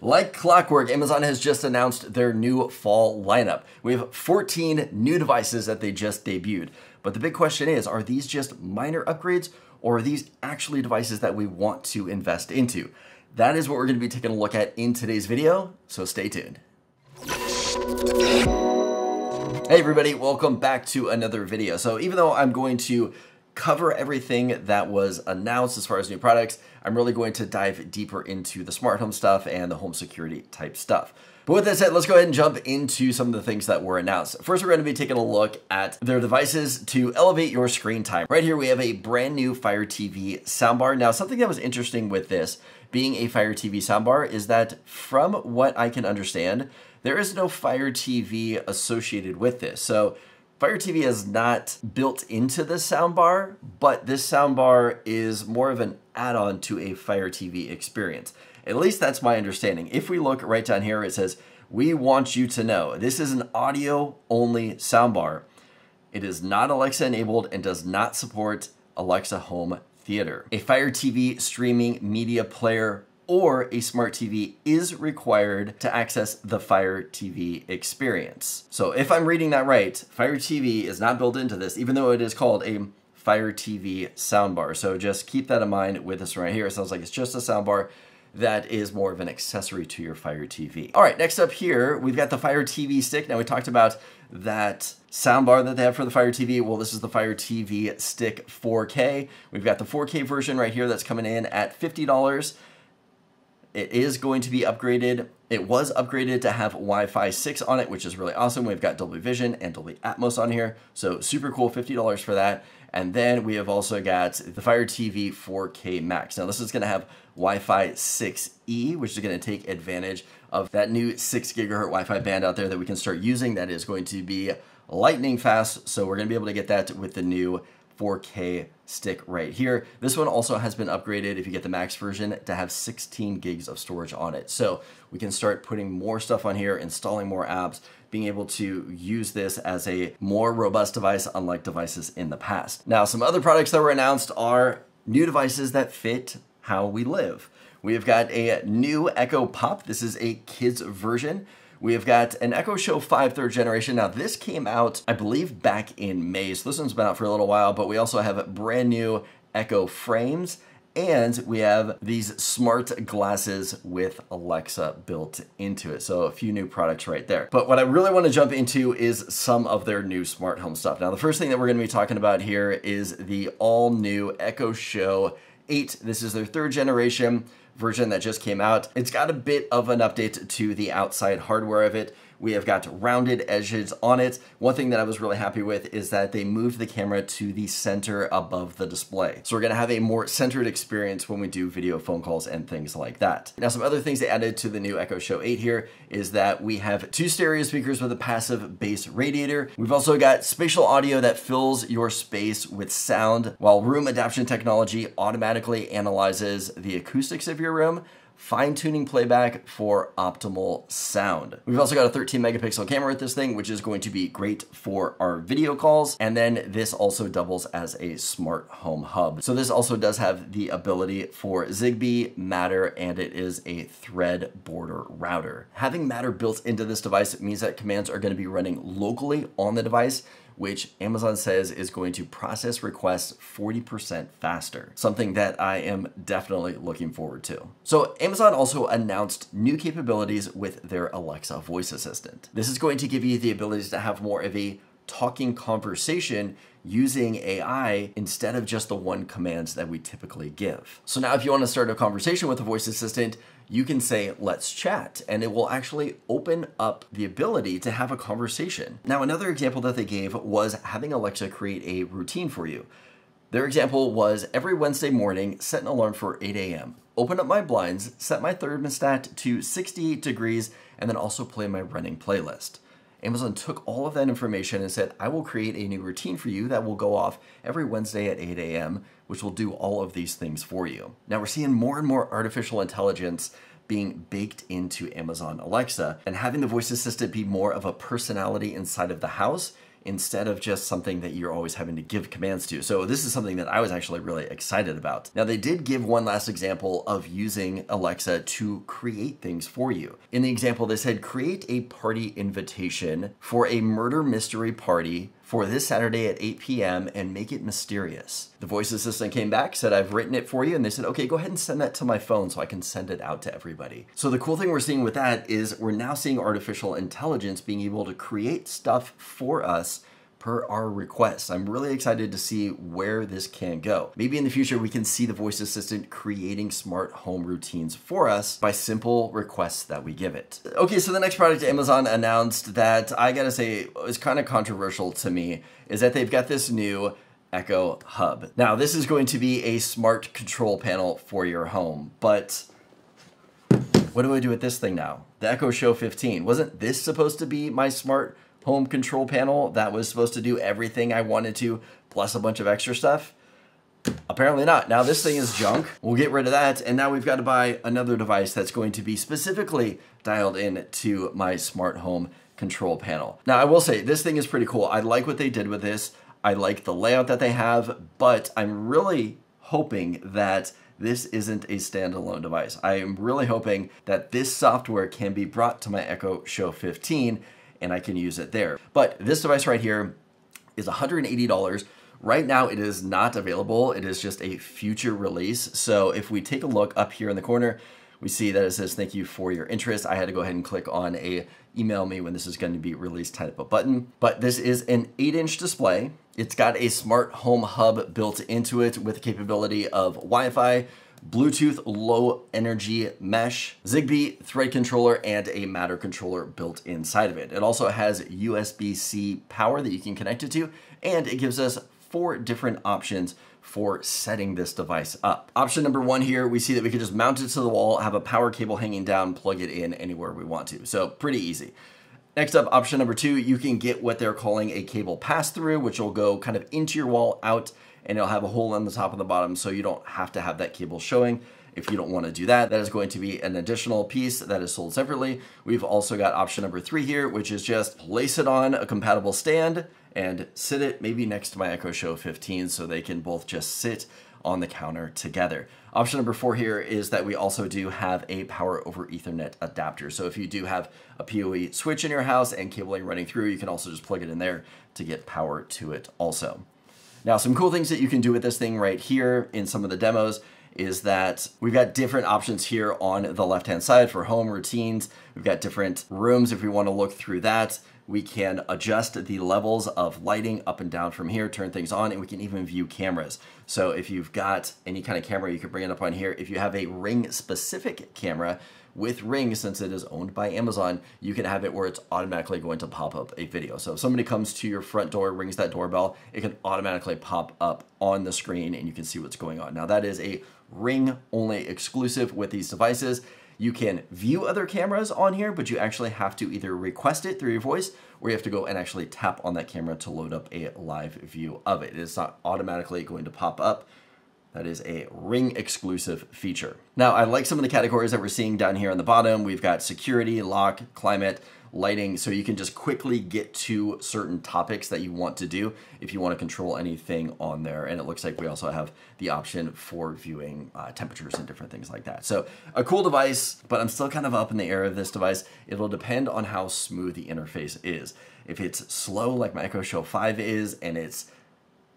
Like clockwork, Amazon has just announced their new fall lineup. We have 14 new devices that they just debuted. But the big question is, are these just minor upgrades or are these actually devices that we want to invest into? That is what we're going to be taking a look at in today's video, so stay tuned. Hey everybody, welcome back to another video. So even though I'm going to cover everything that was announced as far as new products, I'm really going to dive deeper into the smart home stuff and the home security type stuff. But with that said, let's go ahead and jump into some of the things that were announced. First, we're going to be taking a look at their devices to elevate your screen time. Right here, we have a brand new Fire TV soundbar. Now, something that was interesting with this being a Fire TV soundbar is that from what I can understand, there is no Fire TV associated with this. So Fire TV is not built into this soundbar, but this soundbar is more of an add-on to a Fire TV experience. At least that's my understanding. If we look right down here, it says, we want you to know this is an audio-only soundbar. It is not Alexa enabled and does not support Alexa Home Theater. A Fire TV streaming media player or a smart TV is required to access the Fire TV experience. So if I'm reading that right, Fire TV is not built into this, even though it is called a Fire TV soundbar. So just keep that in mind with this right here. It sounds like it's just a soundbar that is more of an accessory to your Fire TV. All right, next up here, we've got the Fire TV Stick. Now we talked about that soundbar that they have for the Fire TV. Well, this is the Fire TV Stick 4K. We've got the 4K version right here that's coming in at $50. It is going to be upgraded. It was upgraded to have Wi-Fi 6 on it, which is really awesome. We've got Dolby Vision and Dolby Atmos on here. So super cool, $50 for that. And then we have also got the Fire TV 4K Max. Now this is gonna have Wi-Fi 6E, which is gonna take advantage of that new 6 gigahertz Wi-Fi band out there that we can start using. That is going to be lightning fast. So we're gonna be able to get that with the new 4K stick right here. This one also has been upgraded, if you get the max version, to have 16 gigs of storage on it. So we can start putting more stuff on here, installing more apps, being able to use this as a more robust device, unlike devices in the past. Now, some other products that were announced are new devices that fit how we live. We have got a new Echo Pop. This is a kids version. We have got an Echo Show 5 3rd generation. Now this came out, I believe, back in May. So this one's been out for a little while, but we also have brand new Echo frames and we have these smart glasses with Alexa built into it. So a few new products right there. But what I really want to jump into is some of their new smart home stuff. Now the first thing that we're going to be talking about here is the all new Echo Show 8. This is their 3rd generation version that just came out. It's got a bit of an update to the outside hardware of it. We have got rounded edges on it. One thing that I was really happy with is that they moved the camera to the center above the display. So we're gonna have a more centered experience when we do video phone calls and things like that. Now, some other things they added to the new Echo Show 8 here is that we have 2 stereo speakers with a passive bass radiator. We've also got spatial audio that fills your space with sound, while room adaptation technology automatically analyzes the acoustics of your room, fine-tuning playback for optimal sound. We've also got a 13 megapixel camera with this thing, which is going to be great for our video calls. And then this also doubles as a smart home hub. So this also does have the ability for Zigbee, Matter, and it is a thread border router. Having Matter built into this device means that commands are going to be running locally on the device, which Amazon says is going to process requests 40% faster, something that I am definitely looking forward to. So Amazon also announced new capabilities with their Alexa voice assistant. This is going to give you the ability to have more of a talking conversation using AI instead of just the one commands that we typically give. So now if you want to start a conversation with a voice assistant, you can say, let's chat, and it will actually open up the ability to have a conversation. Now, another example that they gave was having Alexa create a routine for you. Their example was every Wednesday morning, set an alarm for 8 a.m. Open up my blinds, set my thermostat to 68 degrees, and then also play my running playlist. Amazon took all of that information and said, I will create a new routine for you that will go off every Wednesday at 8 a.m., which will do all of these things for you. Now we're seeing more and more artificial intelligence being baked into Amazon Alexa, and having the voice assistant be more of a personality inside of the house instead of just something that you're always having to give commands to. So this is something that I was actually really excited about. Now they did give one last example of using Alexa to create things for you. In the example, they said, create a party invitation for a murder mystery party for this Saturday at 8 p.m. and make it mysterious. The voice assistant came back, said, I've written it for you. And they said, okay, go ahead and send that to my phone so I can send it out to everybody. So the cool thing we're seeing with that is we're now seeing artificial intelligence being able to create stuff for us per our requests. I'm really excited to see where this can go. Maybe in the future, we can see the voice assistant creating smart home routines for us by simple requests that we give it. Okay, so the next product Amazon announced that I gotta say is kind of controversial to me is that they've got this new Echo Hub. Now, this is going to be a smart control panel for your home, but what do I do with this thing now? The Echo Show 15. Wasn't this supposed to be my smart home control panel that was supposed to do everything I wanted to, plus a bunch of extra stuff? Apparently not. Now this thing is junk. We'll get rid of that. And now we've got to buy another device that's going to be specifically dialed in to my smart home control panel. Now I will say this thing is pretty cool. I like what they did with this. I like the layout that they have, but I'm really hoping that this isn't a standalone device. I am really hoping that this software can be brought to my Echo Show 15 and I can use it there. But this device right here is $180. Right now it is not available. It is just a future release. So if we take a look up here in the corner, we see that it says, thank you for your interest. I had to go ahead and click on a email me when this is going to be released type of button. But this is an 8-inch display. It's got a smart home hub built into it with the capability of Wi-Fi, Bluetooth low energy mesh, Zigbee thread controller, and a Matter controller built inside of it. It also has USB-C power that you can connect it to, and it gives us 4 different options for setting this device up. Option number 1 here, we see that we can just mount it to the wall, have a power cable hanging down, plug it in anywhere we want to. So pretty easy. Next up, option number 2, you can get what they're calling a cable pass-through, which will go kind of into your wall, out, and it'll have a hole on the top and the bottom, so you don't have to have that cable showing. If you don't want to do that, that is going to be an additional piece that is sold separately. We've also got option number 3 here, which is just place it on a compatible stand and sit it maybe next to my Echo Show 15 so they can both just sit on the counter together. Option number 4 here is that we also do have a power over Ethernet adapter. So if you do have a PoE switch in your house and cabling running through, you can also just plug it in there to get power to it also. Now, some cool things that you can do with this thing right here in some of the demos is that we've got different options here on the left-hand side for home routines. We've got different rooms if we want to look through that. We can adjust the levels of lighting up and down from here, turn things on, and we can even view cameras. So if you've got any kind of camera, you can bring it up on here. If you have a Ring-specific camera, with Ring, since it is owned by Amazon, you can have it where it's automatically going to pop up a video. So if somebody comes to your front door, rings that doorbell, it can automatically pop up on the screen and you can see what's going on. Now that is a Ring-only exclusive with these devices. You can view other cameras on here, but you actually have to either request it through your voice or you have to go and actually tap on that camera to load up a live view of it. It's not automatically going to pop up. That is a Ring exclusive feature. Now, I like some of the categories that we're seeing down here on the bottom. We've got security, lock, climate, lighting, so you can just quickly get to certain topics that you want to do if you want to control anything on there. And it looks like we also have the option for viewing temperatures and different things like that. So a cool device, but I'm still kind of up in the air of this device. It'll depend on how smooth the interface is. If it's slow like my Echo Show 5 is, and it's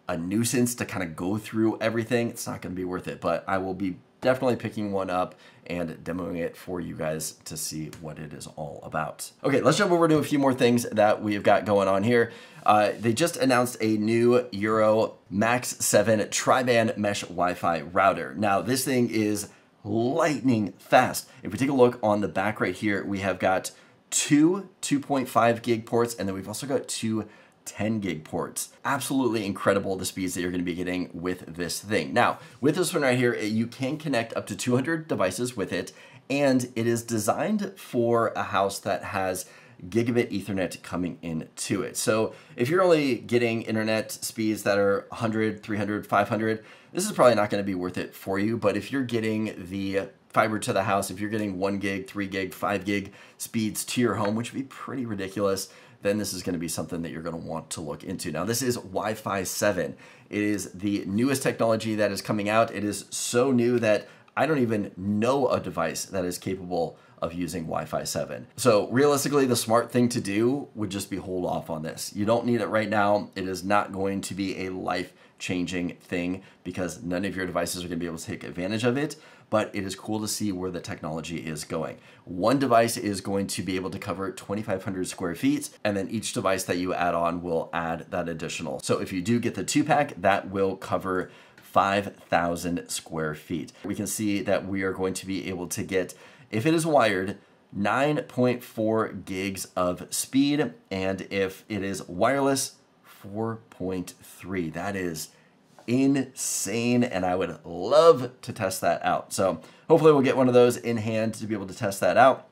a nuisance to kind of go through everything, it's not going to be worth it, but I will be definitely picking one up and demoing it for you guys to see what it is all about. Okay, let's jump over to a few more things that we've got going on here. They just announced a new Eero Max 7 tri-band mesh Wi-Fi router. Now this thing is lightning fast. If we take a look on the back right here, we have got 2 2.5 gig ports, and then we've also got 2 10 gig ports. Absolutely incredible the speeds that you're going to be getting with this thing. Now, with this one right here, you can connect up to 200 devices with it, and it is designed for a house that has gigabit Ethernet coming into it. So if you're only getting internet speeds that are 100, 300, 500, this is probably not going to be worth it for you. But if you're getting the fiber to the house, if you're getting 1 gig, 3 gig, 5 gig speeds to your home, which would be pretty ridiculous, then this is going to be something that you're going to want to look into. Now, this is Wi-Fi 7. It is the newest technology that is coming out. It is so new that I don't even know a device that is capable of using Wi-Fi 7. So realistically, the smart thing to do would just be hold off on this. You don't need it right now. It is not going to be a life-changing thing because none of your devices are going to be able to take advantage of it, but it is cool to see where the technology is going. One device is going to be able to cover 2,500 square feet, and then each device that you add on will add that additional. So if you do get the 2-pack, that will cover 5,000 square feet. We can see that we are going to be able to get, if it is wired, 9.4 gigs of speed, and if it is wireless, 4.3. That is insane, and I would love to test that out. So hopefully we'll get one of those in hand to be able to test that out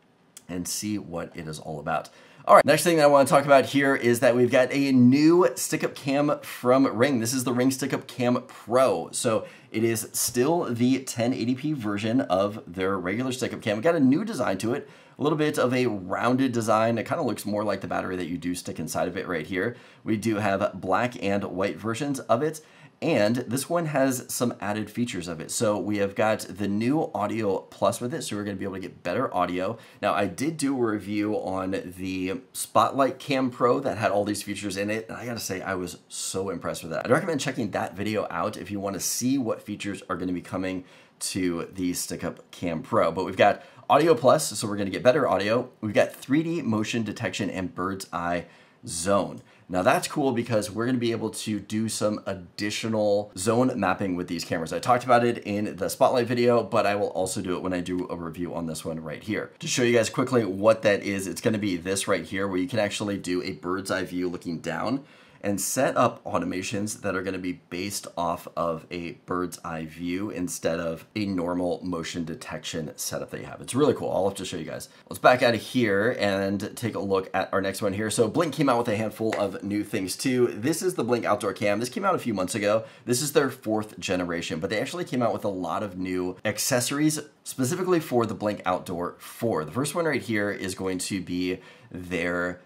and see what it is all about. All right, next thing that I want to talk about here is that we've got a new stick-up cam from Ring. This is the Ring Stick-Up Cam Pro. So it is still the 1080p version of their regular stick-up cam. We got a new design to it, a little bit of a rounded design. It kind of looks more like the battery that you do stick inside of it right here. We do have black and white versions of it. And this one has some added features of it. So we have got the new Audio Plus with it, so we're going to be able to get better audio. Now, I did do a review on the Spotlight Cam Pro that had all these features in it, and I gotta say, I was so impressed with that. I'd recommend checking that video out if you want to see what features are going to be coming to the Stick-Up Cam Pro. But we've got Audio Plus, so we're going to get better audio. We've got 3D motion detection and bird's eye zone. Now that's cool because we're going to be able to do some additional zone mapping with these cameras. I talked about it in the Spotlight video, but I will also do it when I do a review on this one right here. To show you guys quickly what that is, it's going to be this right here where you can actually do a bird's eye view looking down and set up automations that are going to be based off of a bird's eye view instead of a normal motion detection setup that you have. It's really cool. I'll have to show you guys. Let's back out of here and take a look at our next one here. So Blink came out with a handful of new things too. This is the Blink Outdoor Cam. This came out a few months ago. This is their 4th generation, but they actually came out with a lot of new accessories specifically for the Blink Outdoor 4. The first one right here is going to be their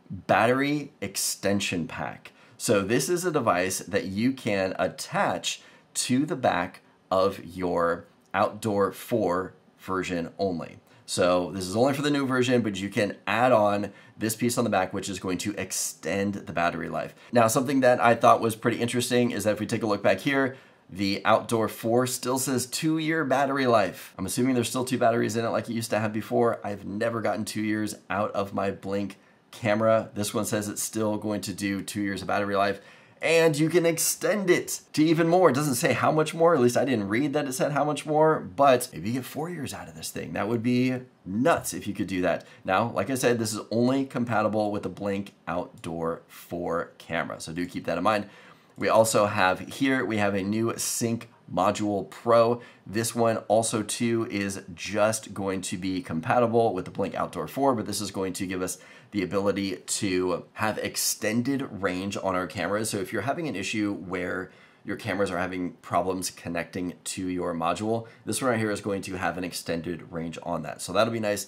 battery extension pack. So this is a device that you can attach to the back of your Outdoor 4 version only. So this is only for the new version, but you can add on this piece on the back, which is going to extend the battery life. Now, something that I thought was pretty interesting is that if we take a look back here, the Outdoor 4 still says 2-year battery life. I'm assuming there's still 2 batteries in it like it used to have before. I've never gotten 2 years out of my Blink camera. This one says it's still going to do 2 years of battery life, and you can extend it to even more. It doesn't say how much more, at least I didn't read that it said how much more, but maybe you get 4 years out of this thing. That would be nuts if you could do that. Now, like I said, this is only compatible with the Blink Outdoor 4 camera, so do keep that in mind. We also have here, we have a new Sync Module Pro. This one also too is just going to be compatible with the Blink Outdoor 4, but this is going to give us the ability to have extended range on our cameras. So if you're having an issue where your cameras are having problems connecting to your module, this one right here is going to have an extended range on that. So that'll be nice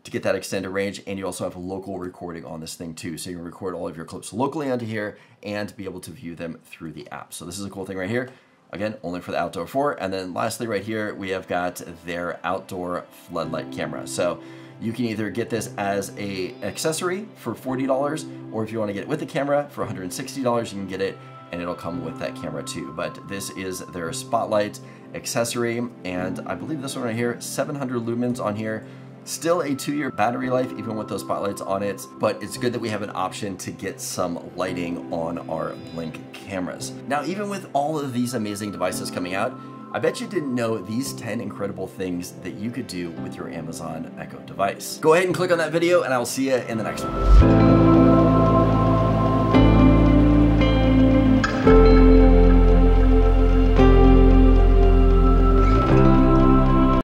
to get that extended range, and you also have local recording on this thing too. So you can record all of your clips locally onto here and be able to view them through the app. So this is a cool thing right here. Again, only for the Outdoor 4. And then lastly right here, we have got their outdoor floodlight camera. So you can either get this as an accessory for $40, or if you want to get it with the camera for $160, you can get it and it'll come with that camera too. But this is their Spotlight accessory, and I believe this one right here, 700 lumens on here. Still a 2-year battery life, even with those spotlights on it, but it's good that we have an option to get some lighting on our Blink cameras. Now, even with all of these amazing devices coming out, I bet you didn't know these 10 incredible things that you could do with your Amazon Echo device. Go ahead and click on that video, and I will see you in the next one.